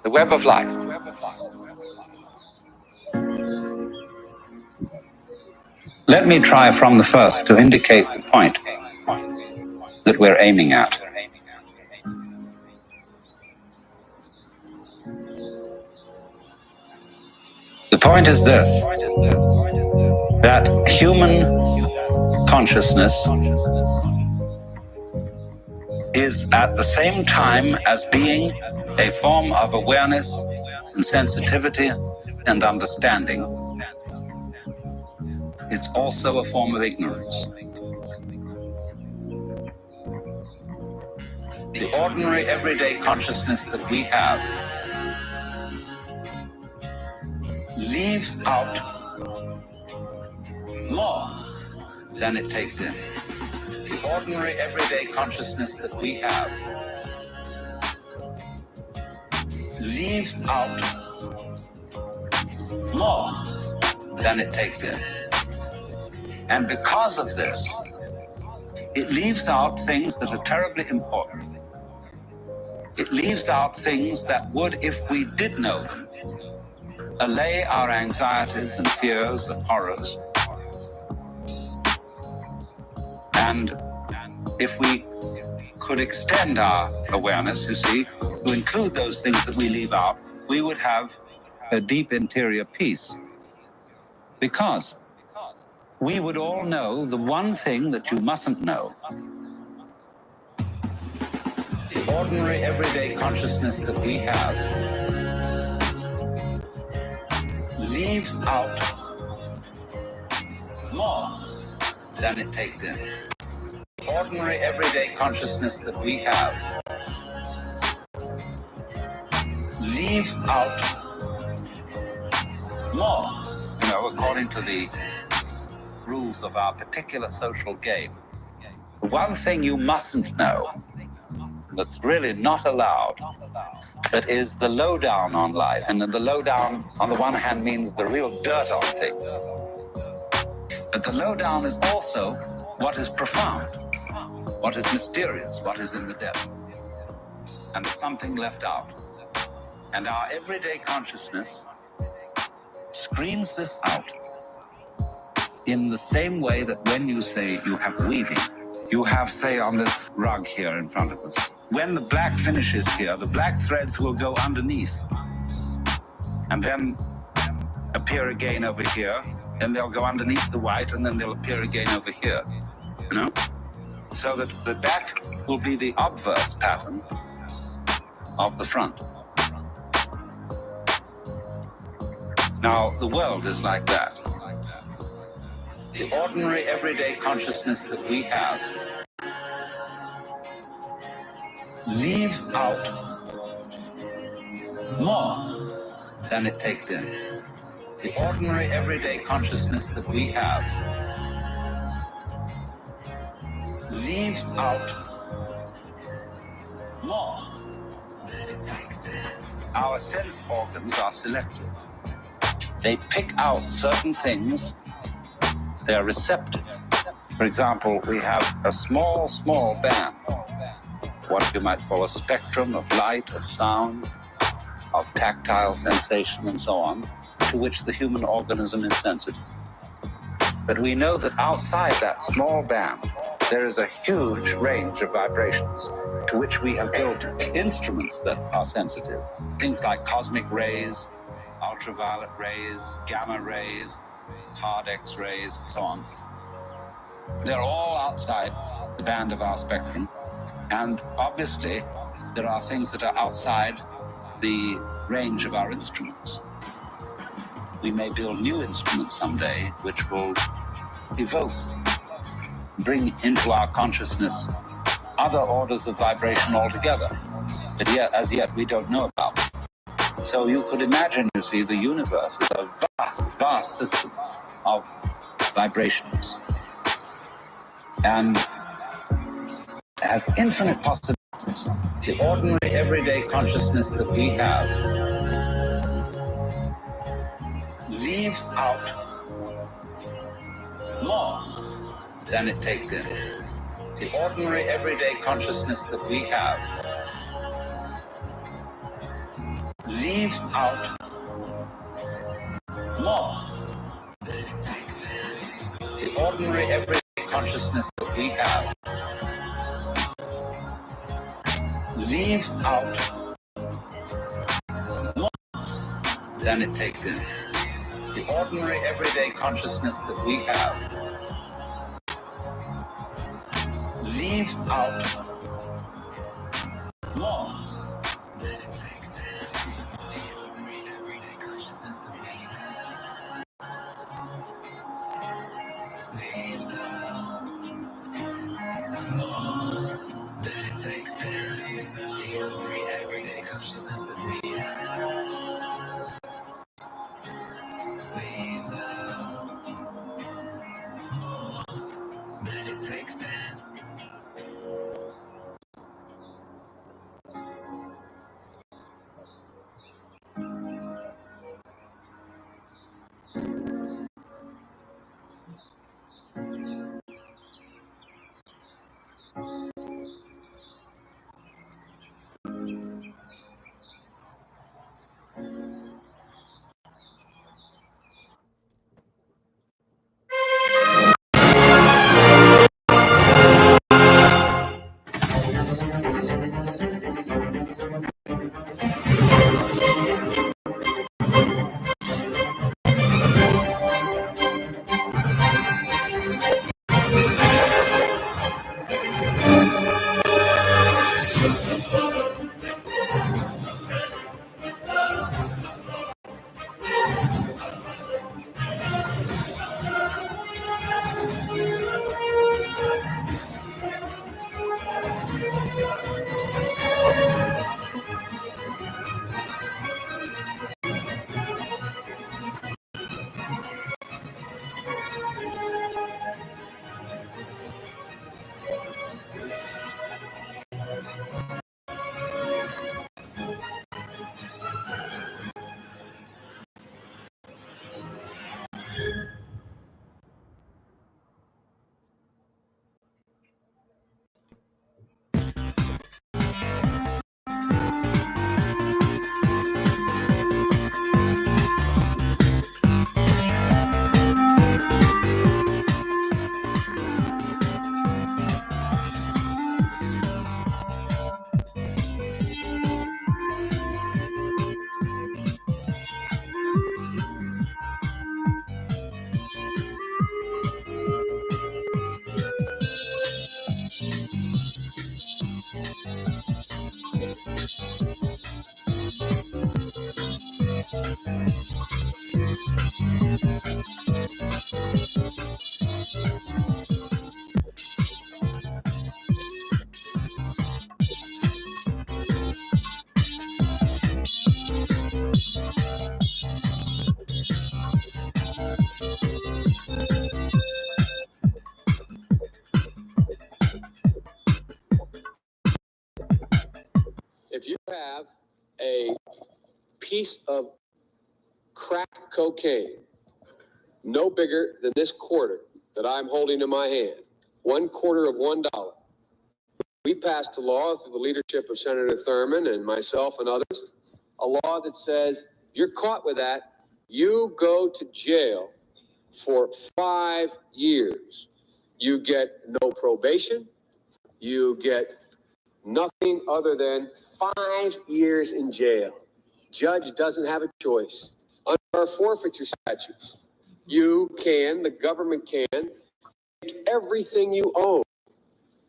The web of life. Let me try from the first to indicate the point that we're aiming at. The point is this, that human consciousness is at the same time as being a form of awareness and sensitivity and understanding, it's also a form of ignorance. The ordinary everyday consciousness that we have leaves out more than it takes in. The ordinary everyday consciousness that we have leaves out more than it takes in. And because of this, it leaves out things that are terribly important. It leaves out things that would, if we did know them, allay our anxieties and fears and horrors. And if we could extend our awareness, you see, to include those things that we leave out, we would have a deep interior peace. Because we would all know the one thing that you mustn't know. The ordinary everyday consciousness that we have leaves out more than it takes in. The ordinary everyday consciousness that we have leaves out more, according to the rules of our particular social game. The one thing you mustn't know, that's really not allowed, that is the lowdown on life. And then the lowdown, on the one hand, means the real dirt on things. But the lowdown is also what is profound, what is mysterious, what is in the depths. And there's something left out. And our everyday consciousness screens this out in the same way that when you say you have weaving, you have, say, on this rug here in front of us, when the black finishes here, the black threads will go underneath and then appear again over here, then they'll go underneath the white and then they'll appear again over here, so that the back will be the obverse pattern of the front. Now, the world is like that. The ordinary everyday consciousness that we have leaves out more than it takes in. The ordinary everyday consciousness that we have leaves out more than it takes in. Our sense organs are selective. They pick out certain things. They're receptive. For example, we have a small band, what you might call a spectrum of light, of sound, of tactile sensation, and so on, to which the human organism is sensitive. But we know that outside that small band, there is a huge range of vibrations to which we have built instruments that are sensitive. Things like cosmic rays, ultraviolet rays, gamma rays, hard X-rays, and so on. They're all outside the band of our spectrum. And obviously, there are things that are outside the range of our instruments. We may build new instruments someday which will evoke, bring into our consciousness other orders of vibration altogether, but yet, as yet, we don't know about. So you could imagine, you see, the universe is a vast system of vibrations and has infinite possibilities. The ordinary everyday consciousness that we have leaves out more than it takes in. The ordinary everyday consciousness that we have leaves out more than it takes in. The ordinary everyday consciousness that we have leaves out more than it takes in. The ordinary everyday consciousness that we have leaves out more than it takes in. The ordinary everyday consciousness that we have leaves out more than it takes in. The ordinary everyday consciousness that we have leaves out more than it takes in. have a piece of crack cocaine, no bigger than this quarter that I'm holding in my hand, 1/4 of $1. We passed a law through the leadership of Senator Thurmond and myself and others, a law that says you're caught with that, you go to jail for 5 years. You get no probation. You get nothing other than 5 years in jail. Judge doesn't have a choice. Under our forfeiture statutes, the government can take everything you own,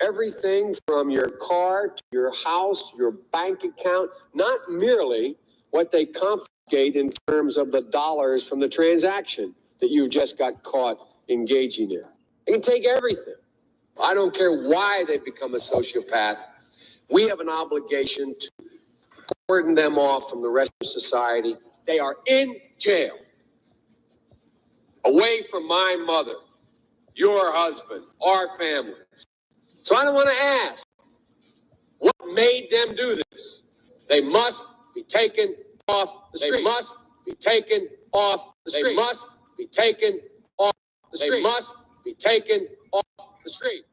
everything from your car to your house, your bank account, not merely what they confiscate in terms of the dollars from the transaction that you've just got caught engaging in. They can take everything. I don't care why they've become a sociopath. We have an obligation to cordon them off from the rest of society. They are in jail, away from my mother, your husband, our families. So I don't want to ask, what made them do this? They must be taken off the street. They must be taken off the street. They must be taken off the street. They must be taken off the street.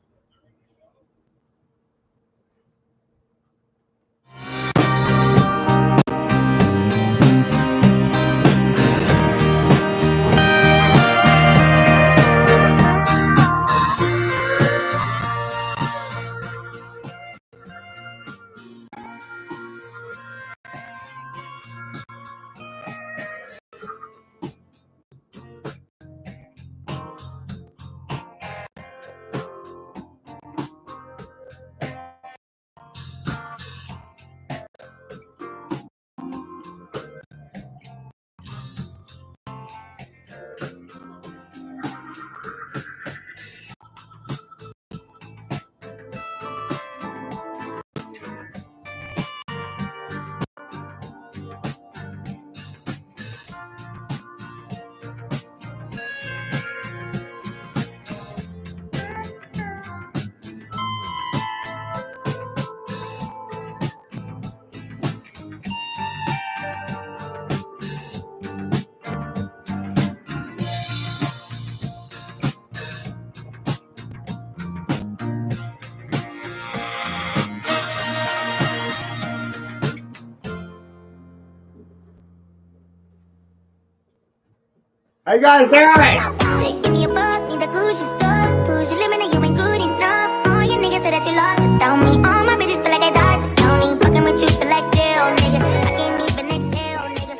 How you guys doing? Give me a buck, need the Gucci stuff. Push your limit and you ain't good enough. All your niggas say that you lost without me. All my bitches feel like I died, so count me. Fucking with you feel like jail, nigga. I can't even exhale, nigga.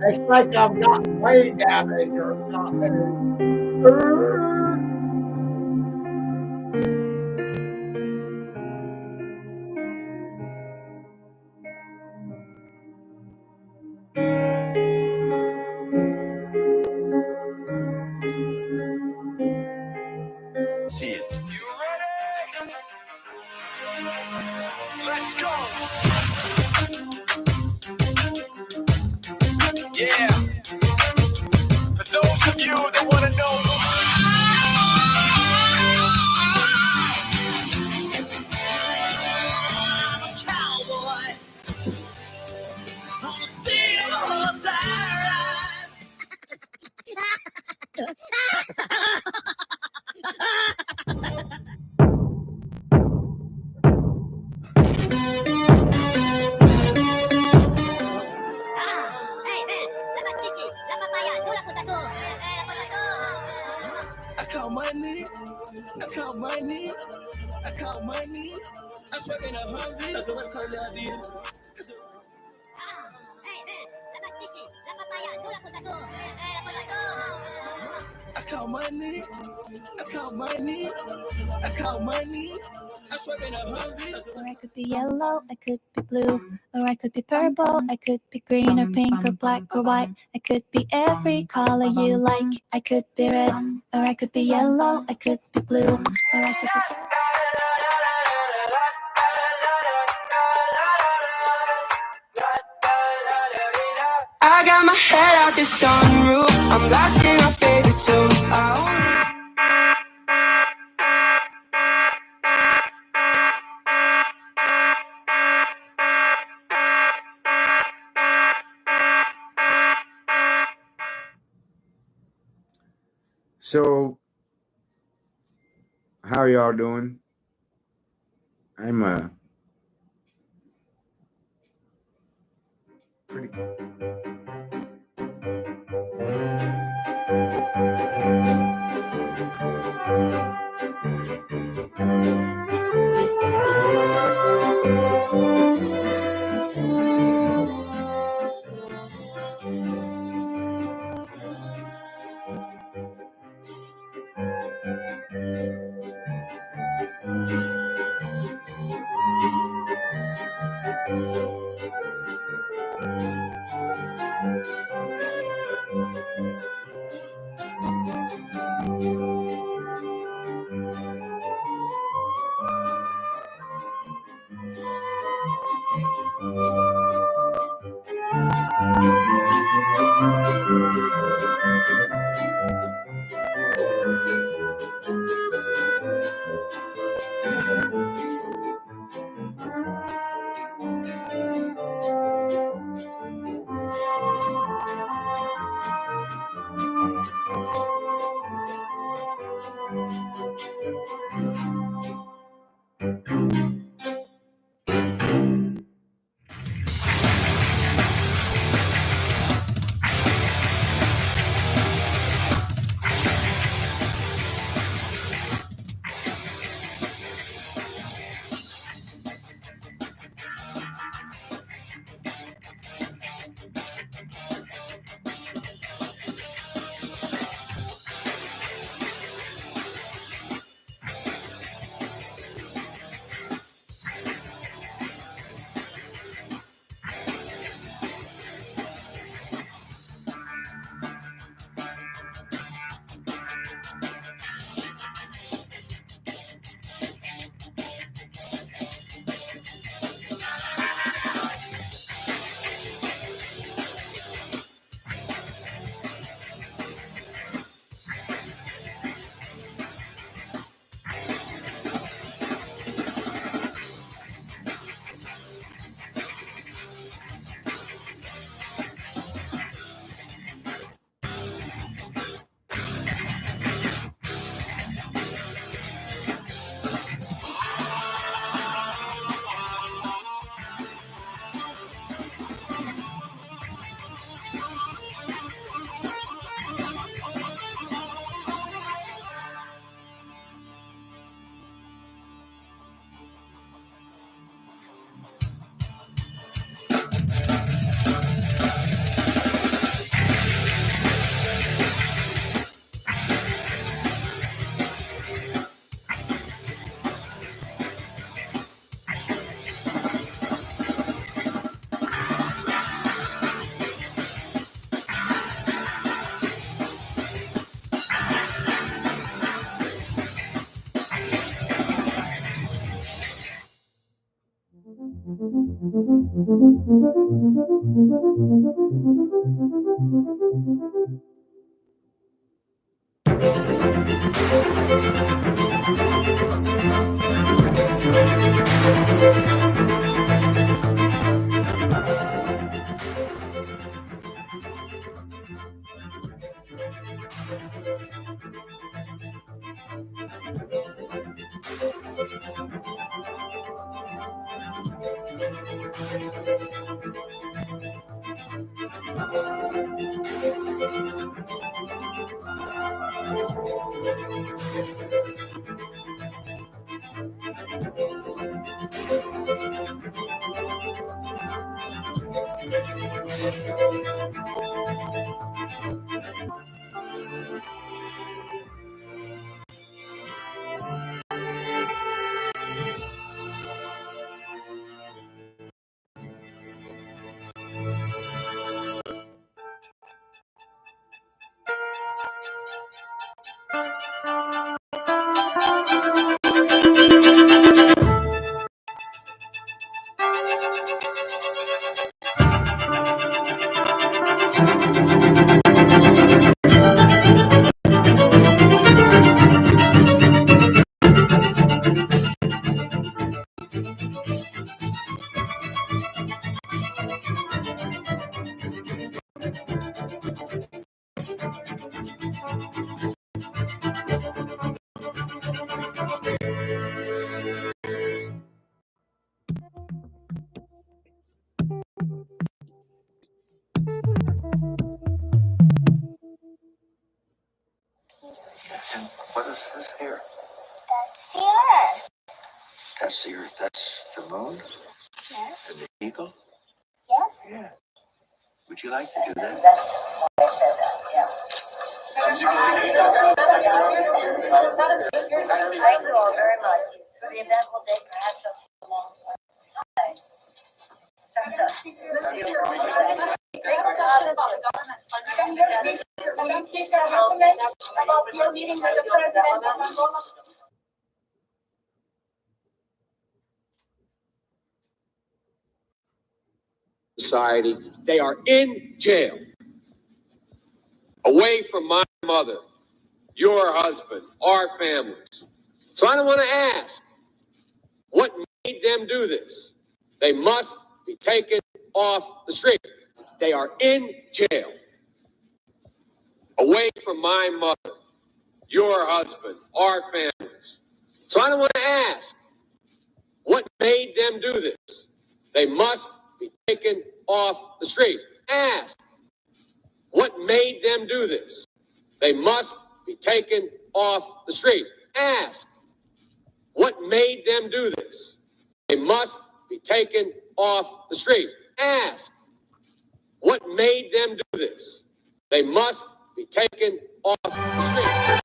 It's like I've got brain damage or something. See it. You ready? Let's go. Yeah. For those of you that want to know. I'm a cowboy. On a steel horse I ride. I call money, I call money, I call money. I'm fucking a Humvee. That's what I call that idea. I call money, I call money, I call money. I'm fucking a Humvee. Or I could be yellow, I could be blue, or I could be purple, I could be green or pink or black or white. I could be every color you like. I could be red, or I could be yellow, I could be blue, or I could be purple. I got my head out the sunroof. I'm blasting our favorite tunes. So, how are y'all doing? I'm pretty. Who's here? That's the Earth. That's the Earth. That's the moon? Yes. And the eagle? Yes. Yeah. Would you like to do that? Thank you all very much. The event will take perhaps a long time. Thumbs up. About your meeting with the president. Society, they are in jail, away from my mother, your husband, our families. So I don't want to ask what made them do this. They must be taken off the street. They are in jail, away from my mother, your husband, our families. So I don't want to ask what made them do this. They must be taken off the street. Ask what made them do this. They must be taken off the street. Ask what made them do this. They must be taken off the street. Ask what made them do this. They must be taken off the street.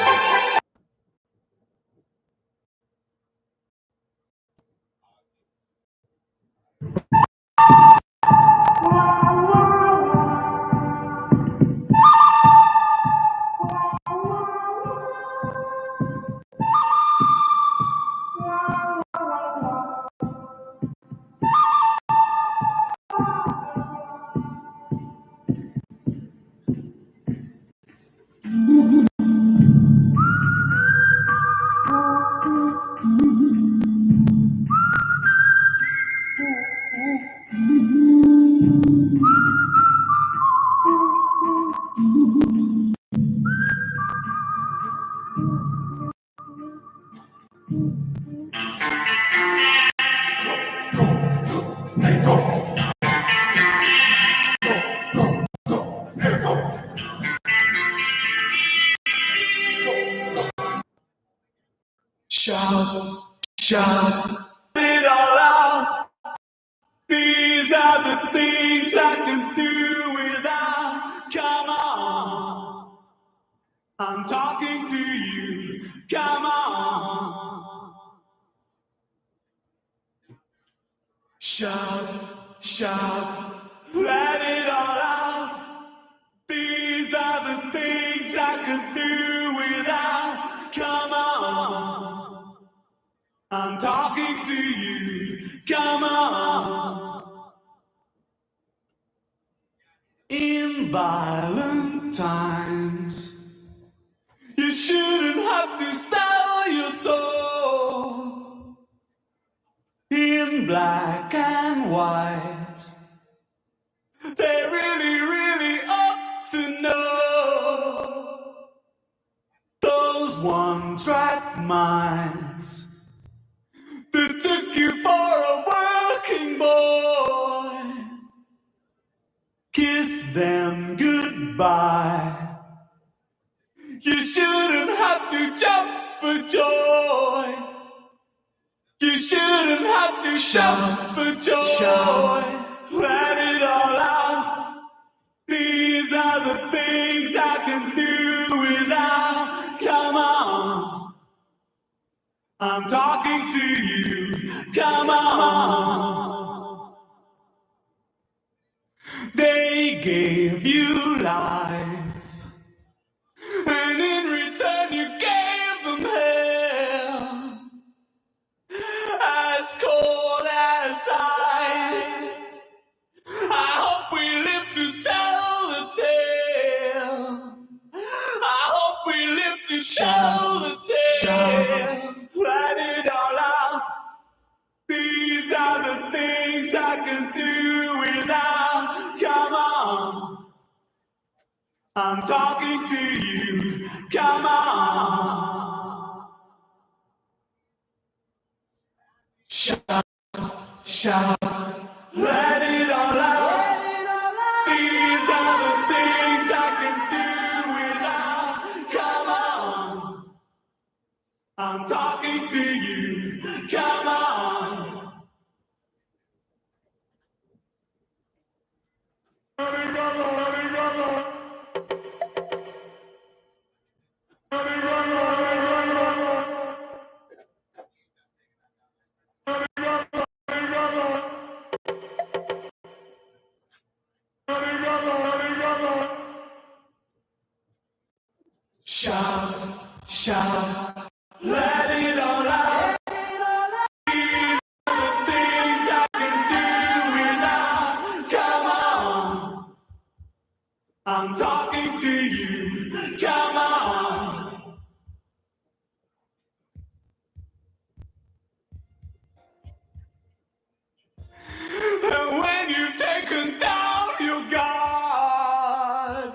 Shout, shout it all out. These are the things I can do without. Come on, I'm talking to you. Come on. Shout, shout, let it all out. These are the things I could do without. Come on, I'm talking to you. Come on. In violent times, you shouldn't have to sell your soul. In black and white, they really, really ought to know. Those one-track minds that took you for a working boy, kiss them goodbye. You shouldn't have to jump for joy. You shouldn't have to shout for joy. Let it all out. These are the things I can do without. Come on, I'm talking to you. Come on. They gave you life, and in return you gave them hell. As cold as ice. I hope we live to tell the tale. I hope we live to tell the tale. Let it all out. These are the things I can do without. Come on, I'm talking to you. Come on. Shout, shout, let it all out. These are the things I can do without. Come on, I'm talking to you. Come on. Shout, shout, let it all out. These are the things I can do without. Come on, I'm talking to you. Come on. And when you've taken down your guard,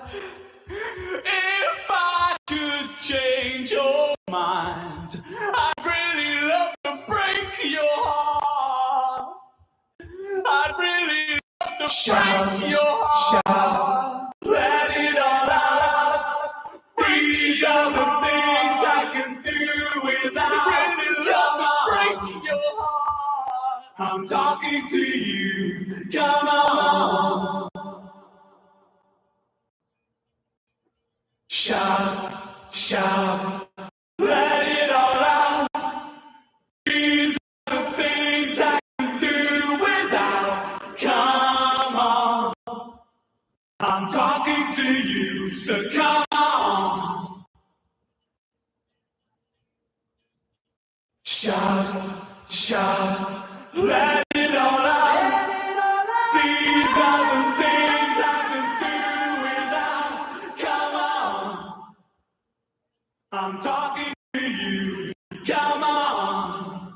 if I could change your mind, I'd really love to break your heart. I'd really love to break your heart. Let it all out. These are the things I can do without. I'd really love to break your heart. I'm talking to you. Come on. Shout, shout, let it all out. These are the things I can do without. Come on, I'm talking to you, so come on. Shout, shout, let it all out. These are the things I can do without. Come on, I'm talking to you. Come on.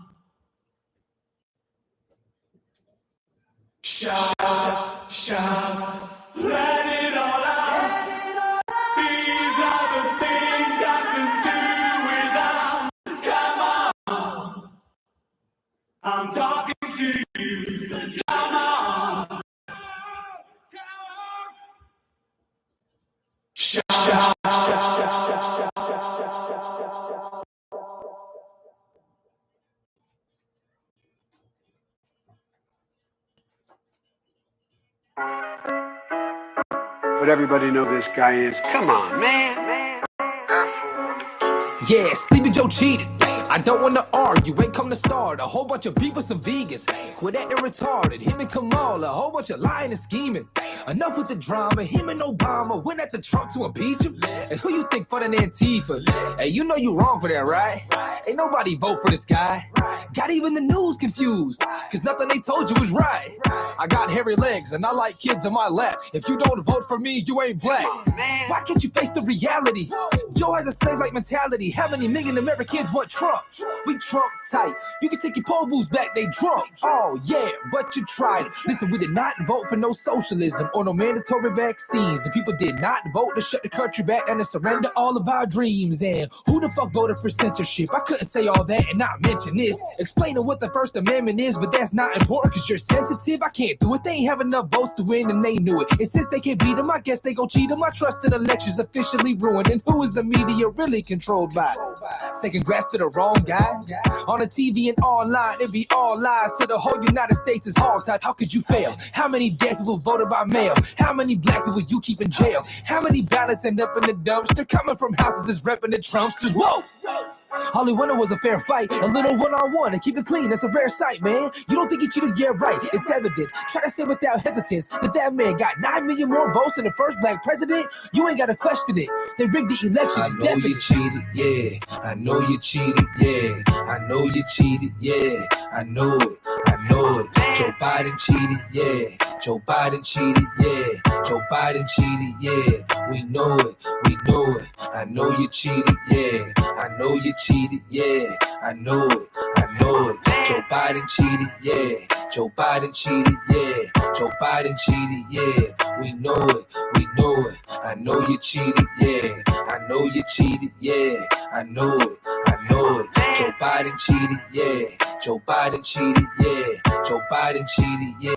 Shout, shout, let it all out. These are the things I can do without. Come on, I'm talking to you. Come on. Shout, shout, shout. But everybody know this guy is. Come on, man. Yeah, Sleepy Joe cheated. I don't wanna argue, ain't come to start a whole bunch of beef with some vegans. Quit acting retarded, him and Kamala, a whole bunch of lying and scheming. Enough with the drama, him and Obama went at the Trump to impeach him. And who you think funding Antifa? Hey, you know you wrong for that, right? Ain't nobody vote for this guy. Got even the news confused, cause nothing they told you was right. I got hairy legs and I like kids on my lap. If you don't vote for me, you ain't black. Why can't you face the reality? Joe has a slave-like mentality. How many million Americans want Trump? We Trump tight. You can take your poll booths back, they drunk. Oh yeah, but you tried it. Listen, we did not vote for no socialism or no mandatory vaccines. The people did not vote to shut the country back and to surrender all of our dreams. And who the fuck voted for censorship? I couldn't say all that and not mention this. Explaining what the First Amendment is, but that's not important cause you're sensitive. I can't do it. They ain't have enough votes to win and they knew it. And since they can't beat them, I guess they gon' cheat them. I trust in elections officially ruined. And who is the media really controlled by? Say congrats to the wrong guy. On the TV and online, it be all lies to the whole United States is hogtied. How could you fail? How many dead people voted by mail? How many black people you keep in jail? How many ballots end up in the dumpster coming from houses that's repping the Trumpsters? Whoa! All he wanted was a fair fight, a little one-on-one, and keep it clean. That's a rare sight, man. You don't think he cheated? Yeah, right. It's evident. Try to say without hesitance that man got 9 million more votes than the first black president. You ain't got to question it. They rigged the election. I know you cheated, yeah. I know you cheated, yeah. I know you cheated, yeah. I know it. I know it. Joe Biden cheated, yeah. Joe Biden cheated, yeah. Joe Biden cheated, yeah. We know it. We know it. I know you cheated, yeah. I know you cheated, yeah. I know it. I know it. Joe Biden cheated, yeah. Joe Biden cheated, yeah. Joe Biden cheated, yeah. We know it. We know it. I know you cheated, yeah. I know you cheated, yeah. I know it. I know it. Joe Biden cheated, yeah. Joe Biden cheated, yeah. Joe Biden cheated, yeah.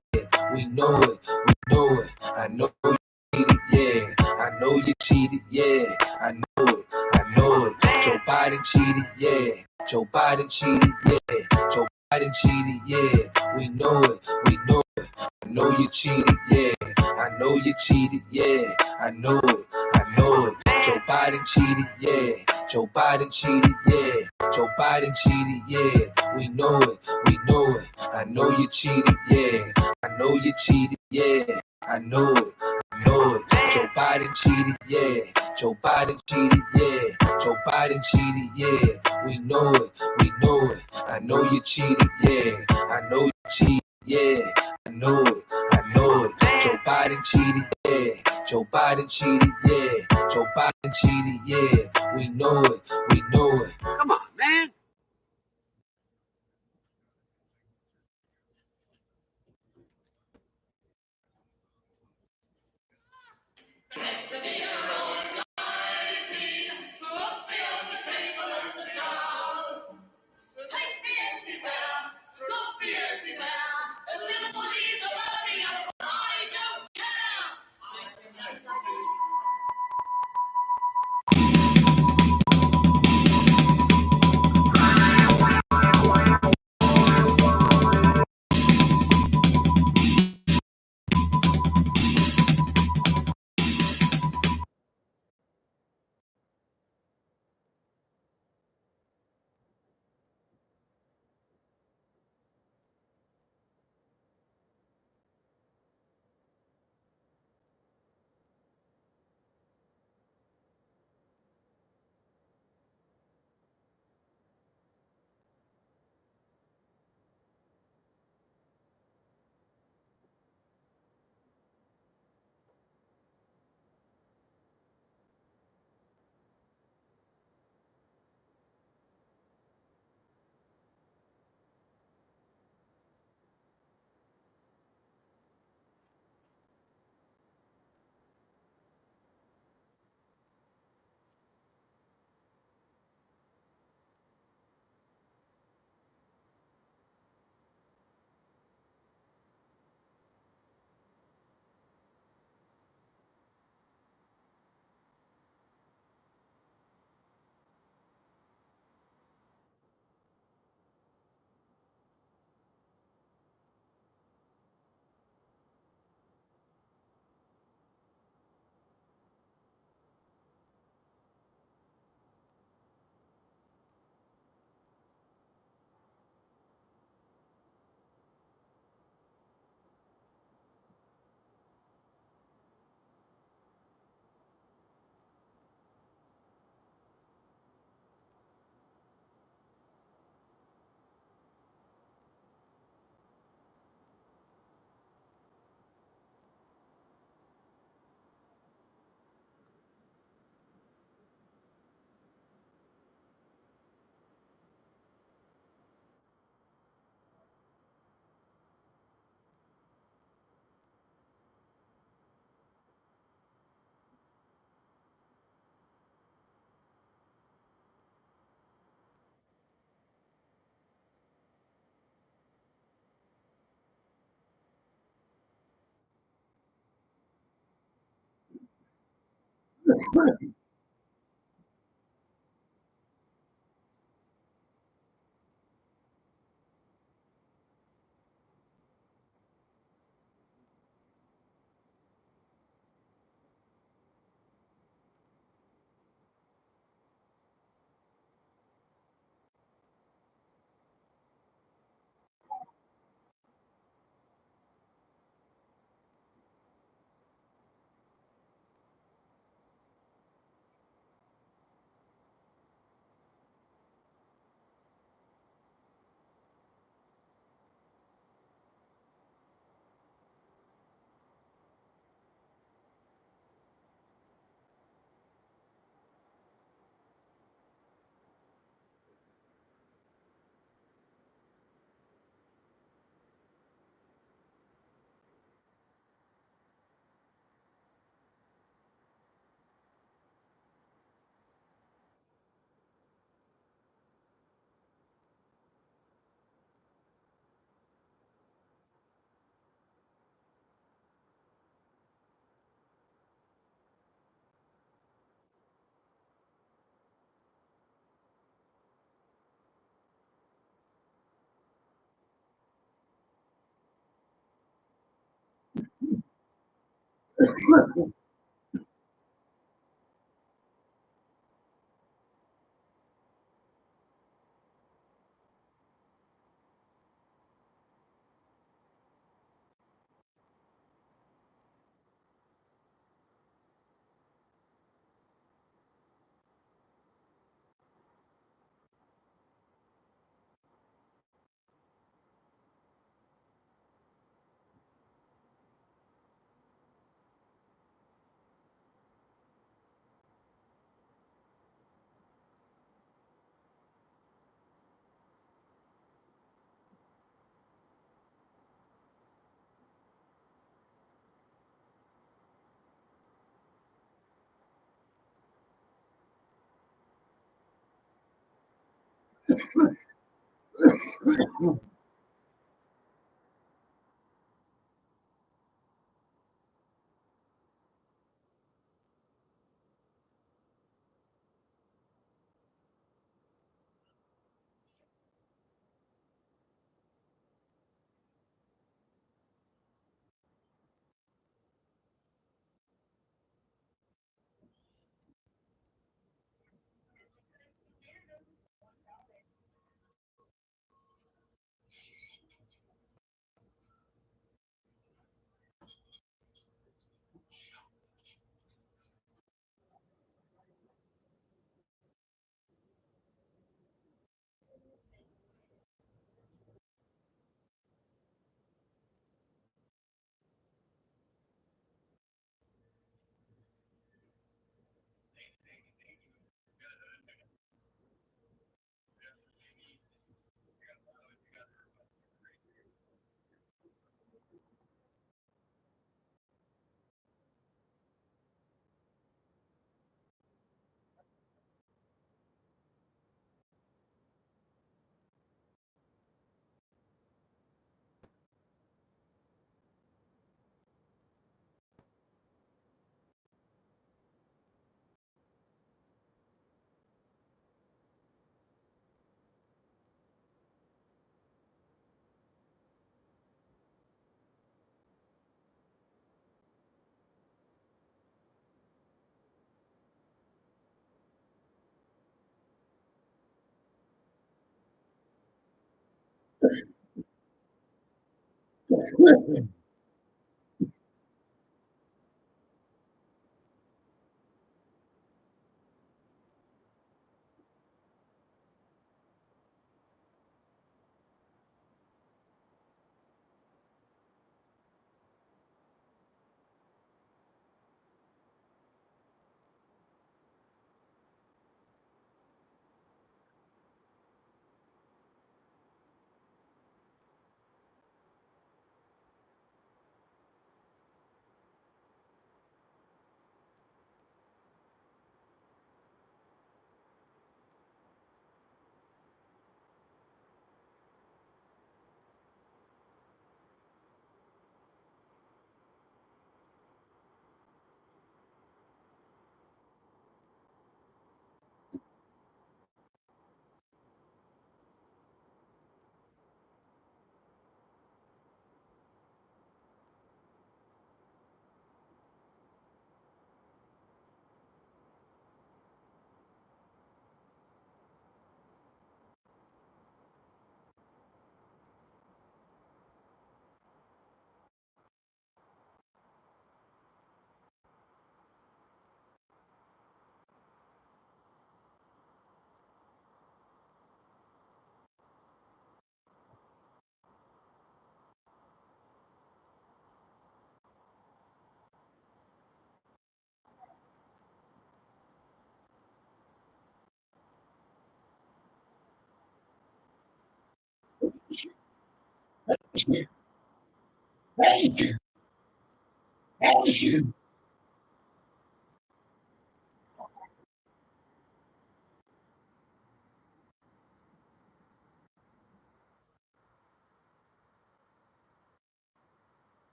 We know it. We know it. I know you cheated, yeah. I know you cheated, yeah. I know it. I know it. Joe Biden Biden cheated, yeah. Joe Biden cheated, yeah. Joe Biden cheated, yeah. We know it, we know it. I know you cheated, yeah. I know you cheated, yeah. I know it, I know it. Joe Biden cheated, yeah. Joe Biden cheated, yeah. Joe Biden cheated, yeah. We know it, we know it. I know you cheated, yeah. I know you cheated, yeah. I know it, I know it. Joe Biden cheated, yeah. Joe Biden cheated, yeah. Joe Biden cheated, yeah. We know it, we know it. I know you cheated, yeah. I know you cheated, yeah. I know it, I know it. Joe Biden cheated, yeah. Joe Biden cheated, yeah. Joe Biden cheated, yeah. We know it, we know it. Come on, man.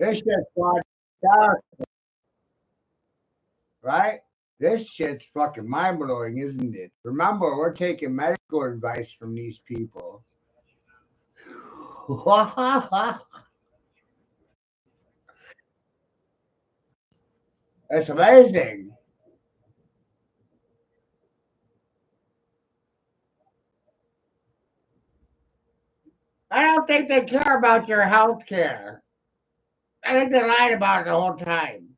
This shit's fucking dark, right? This shit's fucking mind blowing, isn't it? Remember, we're taking medical advice from these people. It's amazing. I don't think they care about your health care. I think they lied about it the whole time.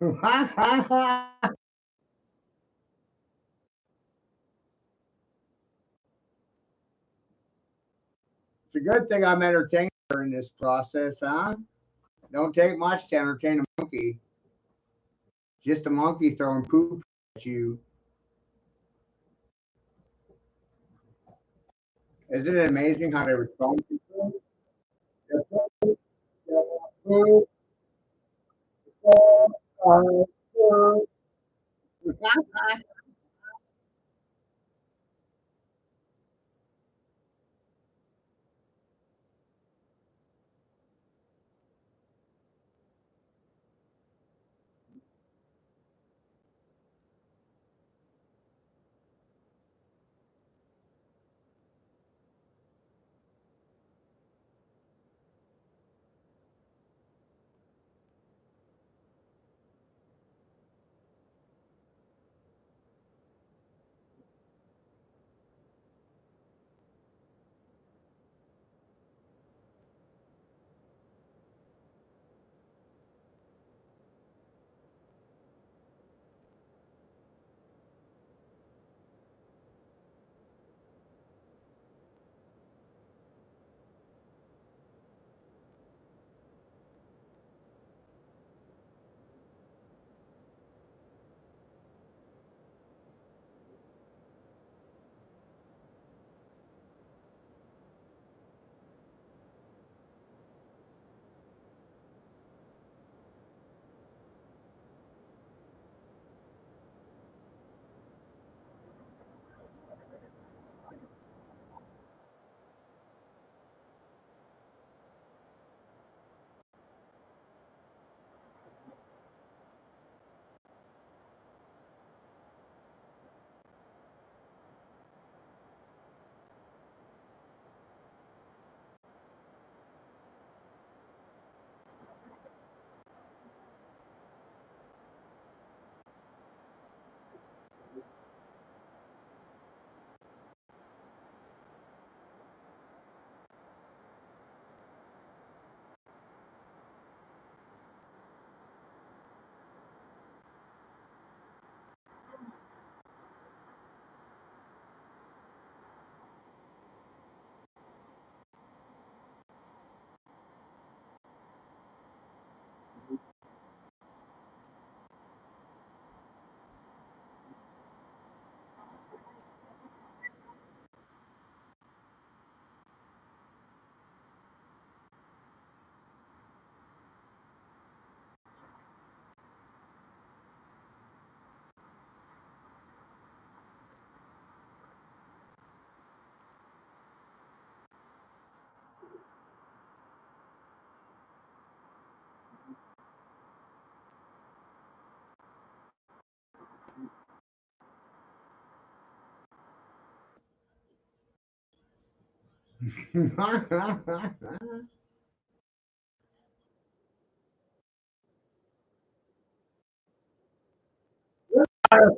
It's a good thing I'm entertained during this process, huh? Don't take much to entertain a monkey. Just a monkey throwing poop at you. Isn't it amazing how they respond to poop?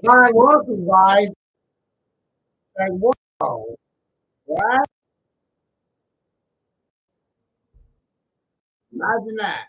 Fine working, guys. Like, whoa. What? Imagine that.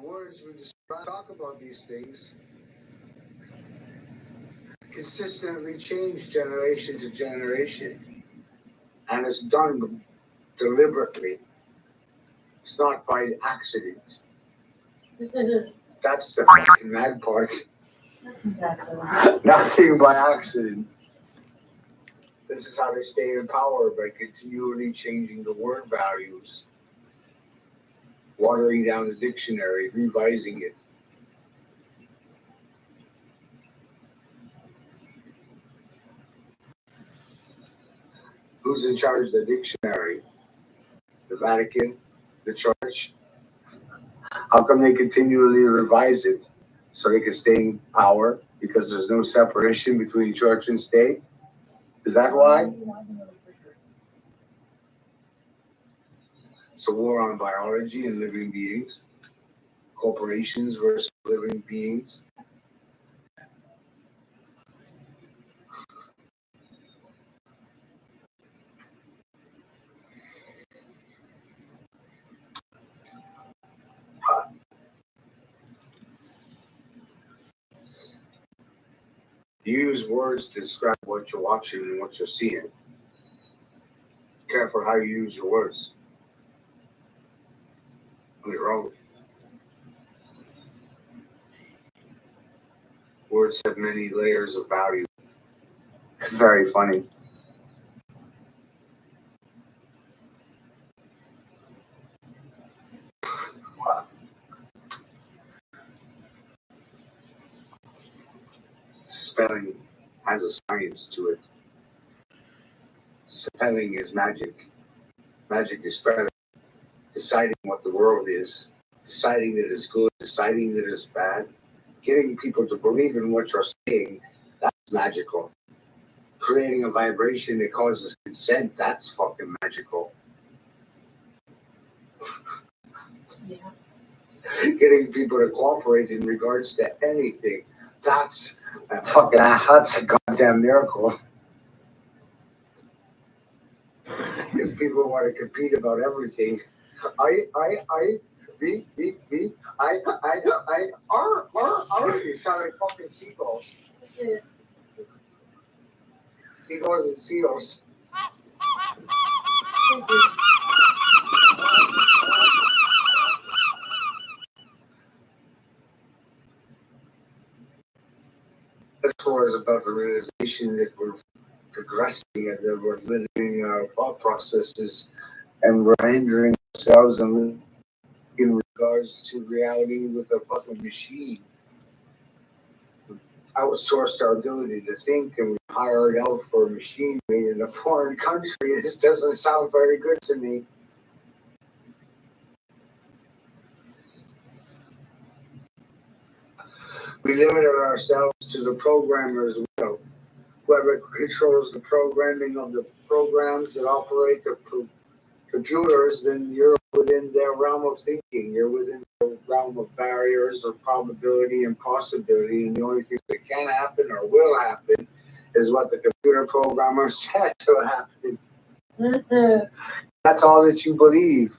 words we talk about these things consistently change generation to generation, and it's done deliberately. It's not by accident. That's the fucking mad part. Nothing by accident. This is how they stay in power, by continually changing the word values, watering down the dictionary, revising it. Who's in charge of the dictionary? The Vatican? The Church? How come they continually revise it? So they can stay in power? Because there's no separation between church and state? Is that why? It's a war on biology and living beings. Corporations versus living beings. Use words to describe what you're watching and what you're seeing. Careful how you use your words on your own. Words have many layers of value. Very funny. Spelling has a science to it. Spelling is magic. Magic is spelling. Deciding what the world is. Deciding that it's good. Deciding that it's bad. Getting people to believe in what you're saying. That's magical. Creating a vibration that causes consent. That's fucking magical. Yeah. Getting people to cooperate in regards to anything. That's a goddamn miracle. Because people want to compete about everything. Me, you sound like fucking seagulls. Seagulls and seals. This war is about the realization that we're progressing and that we're living our thought processes and we're hindering ourselves and in regards to reality with a fucking machine. We outsourced our ability to think and we hired out for a machine made in a foreign country. This doesn't sound very good to me. We limited ourselves to the programmer's will. Whoever controls the programming of the programs that operate the computers, then you're within their realm of thinking. You're within the realm of barriers of probability and possibility. And the only thing that can happen or will happen is what the computer programmer said will happen. That's all that you believe.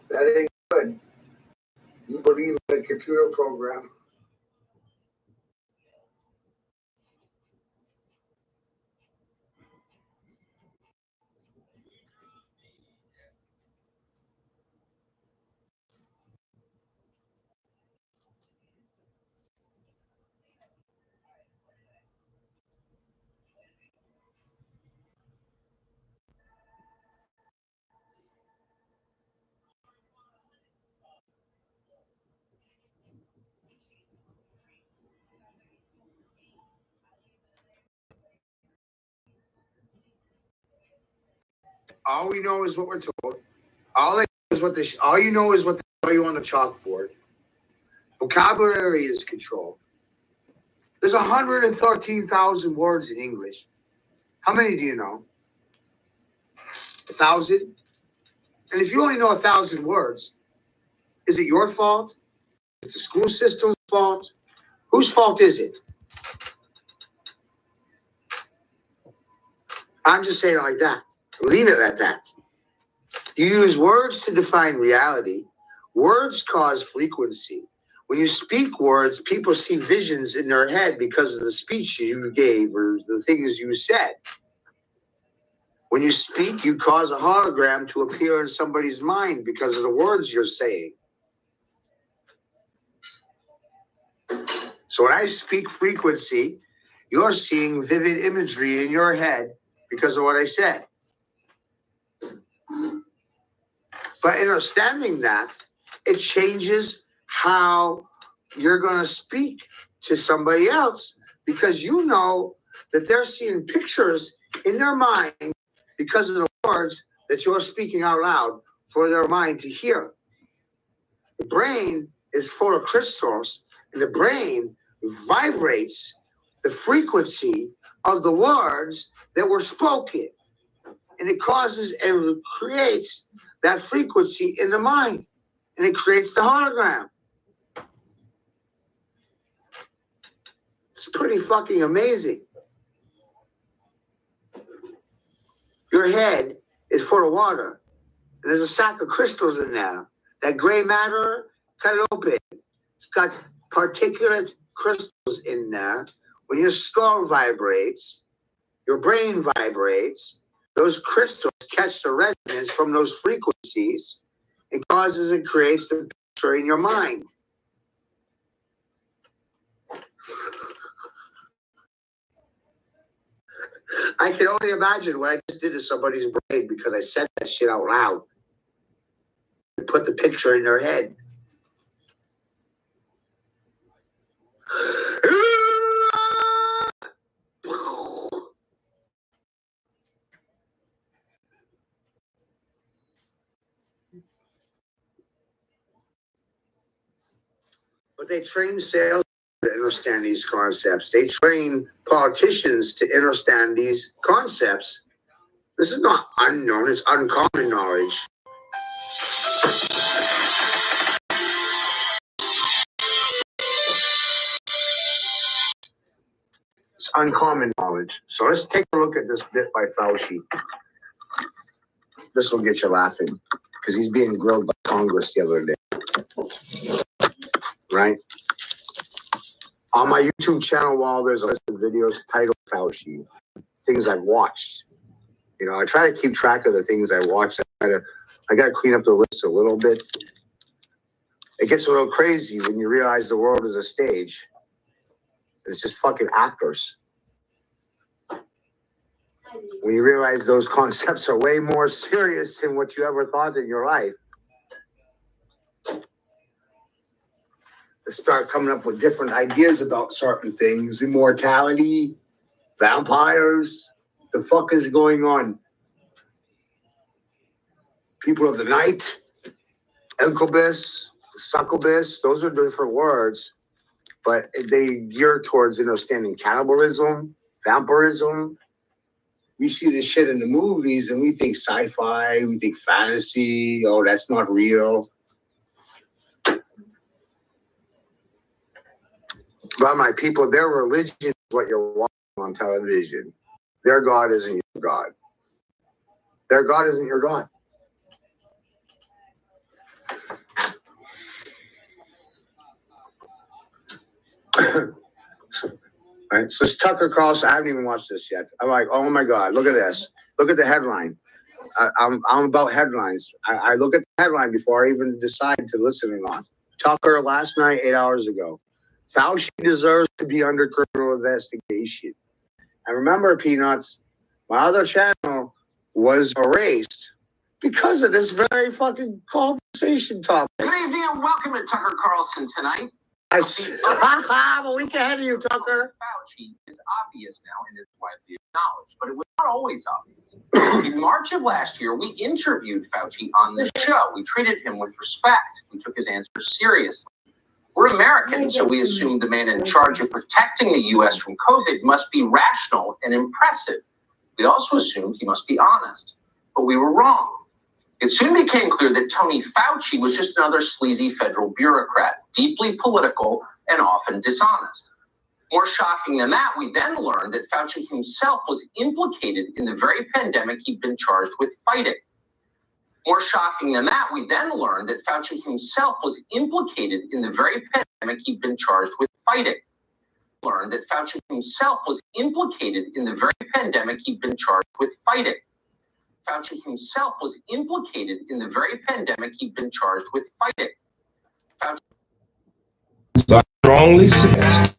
That ain't good. You believe in a computer program. All we know is what we're told. All you know is what they tell you on the chalkboard. Vocabulary is controlled. There's 113,000 words in English. How many do you know? 1,000? And if you only know 1,000 words, is it your fault? Is it the school system's fault? Whose fault is it? I'm just saying it like that. Leave it at that. You use words to define reality. Words cause frequency. When you speak words, people see visions in their head because of the speech you gave or the things you said. When you speak, you cause a hologram to appear in somebody's mind because of the words you're saying. So when I speak frequency, you're seeing vivid imagery in your head because of what I said. But understanding that, it changes how you're going to speak to somebody else because you know that they're seeing pictures in their mind because of the words that you're speaking out loud for their mind to hear. The brain is full of crystals, and the brain vibrates the frequency of the words that were spoken. And it causes and creates that frequency in the mind. And it creates the hologram. It's pretty fucking amazing. Your head is full of water. And there's a sack of crystals in there. That gray matter, cut it open. It's got particulate crystals in there. When your skull vibrates, your brain vibrates, those crystals catch the resonance from those frequencies and causes and creates the picture in your mind. I can only imagine what I just did to somebody's brain because I said that shit out loud. And put the picture in their head. But they train sales to understand these concepts. They train politicians to understand these concepts. This is not unknown, it's uncommon knowledge. It's uncommon knowledge. So let's take a look at this bit by Fauci. This will get you laughing because he's being grilled by Congress the other day. Right? On my YouTube channel wall, there's a list of videos titled Fauci, things I've watched. You know, I try to keep track of the things I watch. I got to clean up the list a little bit. It gets a little crazy when you realize the world is a stage. It's just fucking actors. When you realize those concepts are way more serious than what you ever thought in your life. They start coming up with different ideas about certain things. Immortality, vampires. The fuck is going on? People of the night, incubus, succubus, those are different words, but they gear towards understanding cannibalism, vampirism. We see this shit in the movies and we think sci-fi, we think fantasy, oh, that's not real. But my people, their religion is what you're watching on television. Their God isn't your God. Their God isn't your God. Right, so it's Tucker Carlson. I haven't even watched this yet. I'm like, oh my God, look at this. Look at the headline. I'm about headlines. I look at the headline before I even decide to listen on. Tucker last night, 8 hours ago. Fauci deserves to be under criminal investigation. And remember, Peanuts, my other channel was erased because of this very fucking conversation topic. Good evening and welcome to Tucker Carlson tonight. I'm a week ahead of you, Tucker. Fauci is obvious now and is widely acknowledged, but it was not always obvious. In March of last year, we interviewed Fauci on this show. We treated him with respect. We took his answers seriously. We're Americans, so we assumed the man in charge of protecting the U.S. from COVID must be rational and impressive. We also assumed he must be honest, but we were wrong. It soon became clear that Tony Fauci was just another sleazy federal bureaucrat, deeply political and often dishonest. More shocking than that, we then learned that Fauci himself was implicated in the very pandemic he'd been charged with fighting. More shocking than that, we then learned that Fauci himself was implicated in the very pandemic he'd been charged with fighting. Learned that Fauci himself was implicated in the very pandemic he'd been charged with fighting. Fauci himself was implicated in the very pandemic he'd been charged with fighting. Fauci. So I strongly suggest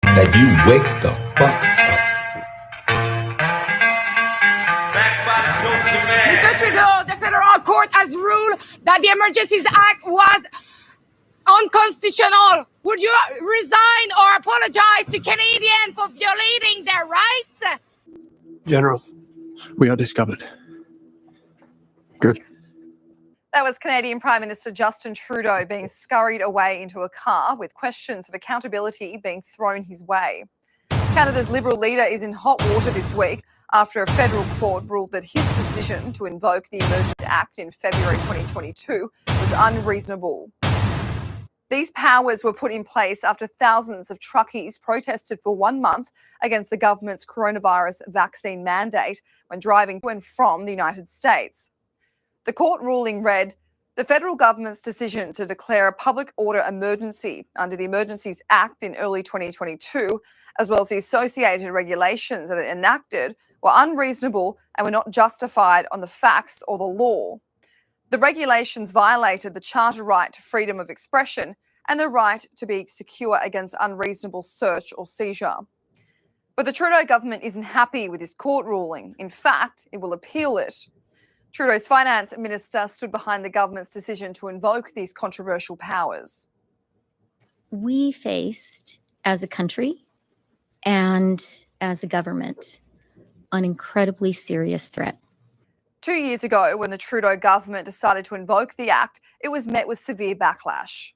that you wake the fuck up. Mr. Trudeau, the federal court has ruled that the Emergencies Act was unconstitutional. Would you resign or apologize to Canadians for violating their rights? General, we are discovered. Good. That was Canadian Prime Minister Justin Trudeau being scurried away into a car with questions of accountability being thrown his way. Canada's Liberal leader is in hot water this week after a federal court ruled that his decision to invoke the Emergency Act in February 2022 was unreasonable. These powers were put in place after thousands of truckies protested for 1 month against the government's coronavirus vaccine mandate when driving to and from the United States. The court ruling read, the federal government's decision to declare a public order emergency under the Emergencies Act in early 2022, as well as the associated regulations that it enacted, were unreasonable and were not justified on the facts or the law. The regulations violated the Charter right to freedom of expression and the right to be secure against unreasonable search or seizure. But the Trudeau government isn't happy with this court ruling. In fact, it will appeal it. Trudeau's finance minister stood behind the government's decision to invoke these controversial powers. We faced, as a country and as a government, an incredibly serious threat. 2 years ago, when the Trudeau government decided to invoke the Act, it was met with severe backlash.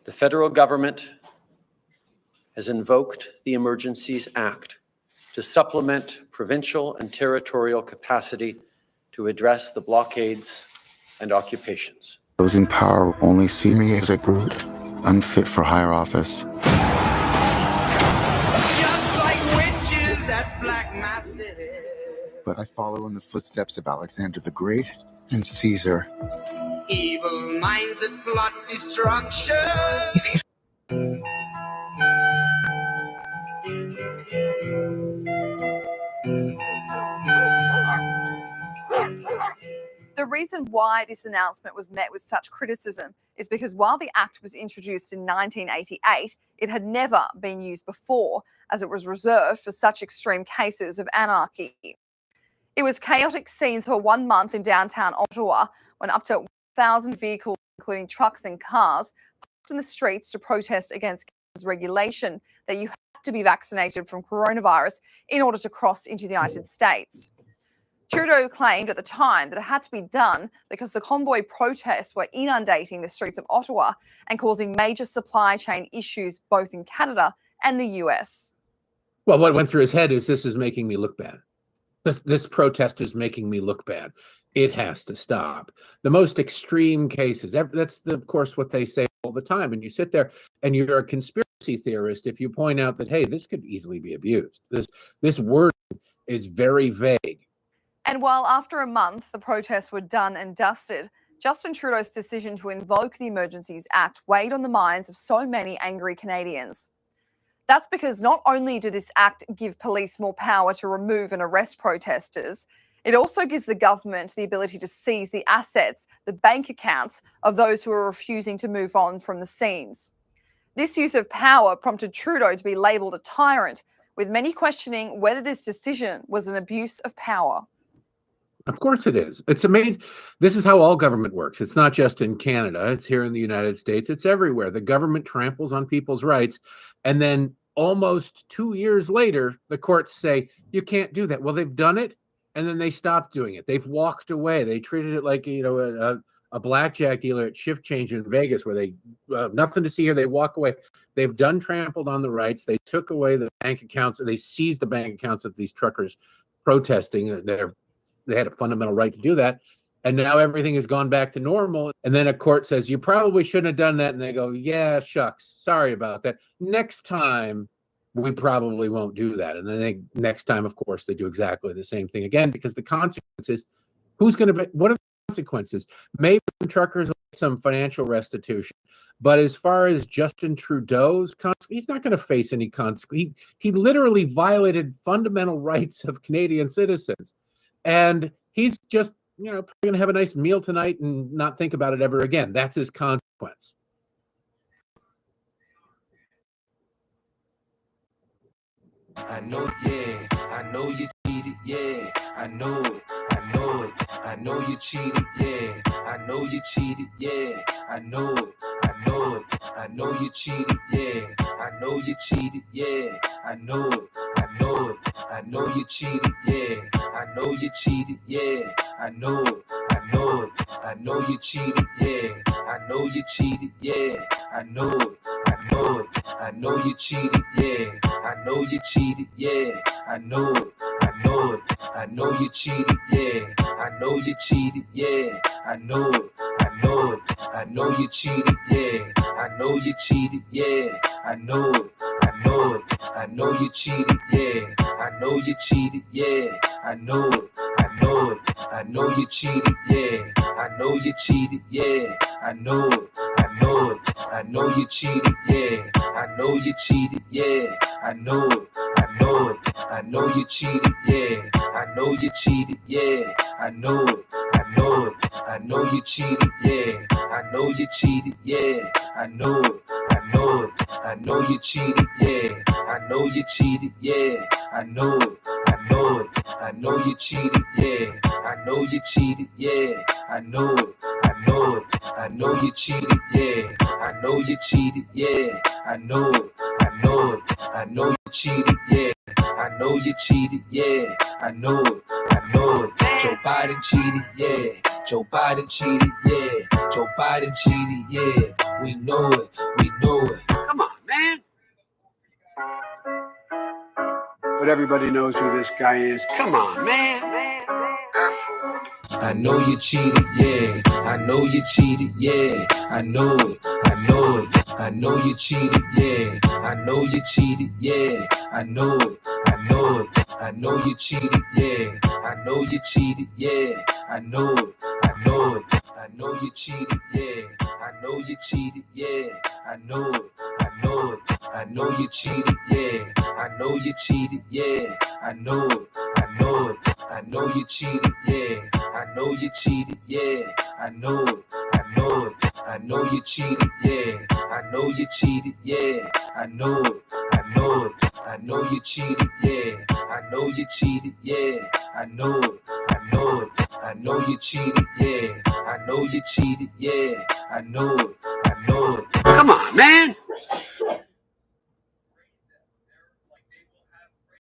The federal government has invoked the Emergencies Act to supplement provincial and territorial capacity to address the blockades and occupations. Those in power only see me as a brute, unfit for higher office. Just like witches at Black Mass City. But I follow in the footsteps of Alexander the Great and Caesar. Evil minds that plot destruction. The reason why this announcement was met with such criticism is because while the Act was introduced in 1988, it had never been used before, as it was reserved for such extreme cases of anarchy. It was chaotic scenes for 1 month in downtown Ottawa when up to 1,000 vehicles, including trucks and cars, parked in the streets to protest against Canada's regulation that you had to be vaccinated from coronavirus in order to cross into the United States. Trudeau claimed at the time that it had to be done because the convoy protests were inundating the streets of Ottawa and causing major supply chain issues both in Canada and the US. Well, what went through his head is this is making me look bad. This protest is making me look bad. It has to stop. The most extreme cases, that's of course what they say all the time. And you sit there and you're a conspiracy theorist if you point out that, hey, this could easily be abused. This word is very vague. And while after a month the protests were done and dusted, Justin Trudeau's decision to invoke the Emergencies Act weighed on the minds of so many angry Canadians. That's because not only do this act give police more power to remove and arrest protesters, it also gives the government the ability to seize the assets, the bank accounts of those who are refusing to move on from the scenes. This use of power prompted Trudeau to be labelled a tyrant, with many questioning whether this decision was an abuse of power. Of course it is. It's amazing. This is how all government works. It's not just in Canada. It's here in the United States. It's everywhere. The government tramples on people's rights. And then almost 2 years later, the courts say, you can't do that. Well, they've done it. And then they stopped doing it. They've walked away. They treated it like, a blackjack dealer at Shift Change in Vegas where they nothing to see here. They walk away. They've done trampled on the rights. They took away the bank accounts. They seized the bank accounts of these truckers protesting. They had a fundamental right to do that. And now everything has gone back to normal. And then a court says, you probably shouldn't have done that. And they go, yeah, shucks, sorry about that. Next time, we probably won't do that. And then next time, of course, they do exactly the same thing again, because the consequences, what are the consequences. Maybe some truckers will get some financial restitution. But as far as Justin Trudeau's he's not going to face any consequence. He literally violated fundamental rights of Canadian citizens. And he's just, probably going to have a nice meal tonight and not think about it ever again. That's his consequence. I know, yeah, I know you cheated, yeah, I know it, I know it, I know you cheated, yeah, I know you cheated, yeah, I know it, I know it, I know you cheated, yeah, I know you cheated, yeah, I know it, I know it, I know you cheated, yeah, I know you cheated, yeah, I know it, I know it, I know you cheated, yeah, I know you cheated, yeah, I know it, I know it, I know you cheated, yeah, I know you cheated, yeah, I know it, I know it, I know you cheated, yeah, I know you cheated, yeah, I know it, I know it, I know you cheated, yeah, I know you cheated, yeah, I know it, I know it, I know you cheated, yeah, I know you cheated, yeah, I know it, I know it, I know you cheated, yeah, I know you cheated, yeah, I know it, I know it, I know you cheated, yeah, I know you cheated, yeah, I know it, I know it, I know you cheated, yeah, I know you cheated, yeah, I know it, I know it, I know you cheated, yeah, I know you cheated, yeah, I know it, I know it, I know you cheated, yeah, I know you cheated, yeah, I know it, I know it, I know you cheated, yeah, I know you cheated, yeah, I know it, I know it, I know you cheated, yeah, I know you cheated, yeah, I know it, I know it, I know you cheated, yeah, I know you cheated, yeah, I know it, I know it. Joe Biden cheated, yeah, Joe Biden cheated, yeah, Joe Biden cheated, yeah, we know it, we know it. Come on, man. But everybody knows who this guy is. Come on, man. I know you cheated, yeah, I know you cheated, yeah, I know it, I know it, I know you cheated, yeah, I know you cheated, yeah, I know it, I know it, I know you cheated, yeah, I know you cheated, yeah, I know it, I know it, I know you cheated, yeah, I know you cheated, yeah, I know it, I know it, I know you cheated, yeah, I know you cheated, yeah, I know it, I know it, I know you cheated, yeah, I know you cheated, yeah, I know it, I know it, I know you cheated, yeah, I know you cheated, yeah, I know it, I know it, I know you cheated, yeah, I know you cheated, yeah, I know it, I know it, I know you cheated, yeah, I know you cheated, yeah, I know it, I know it. Come on, man.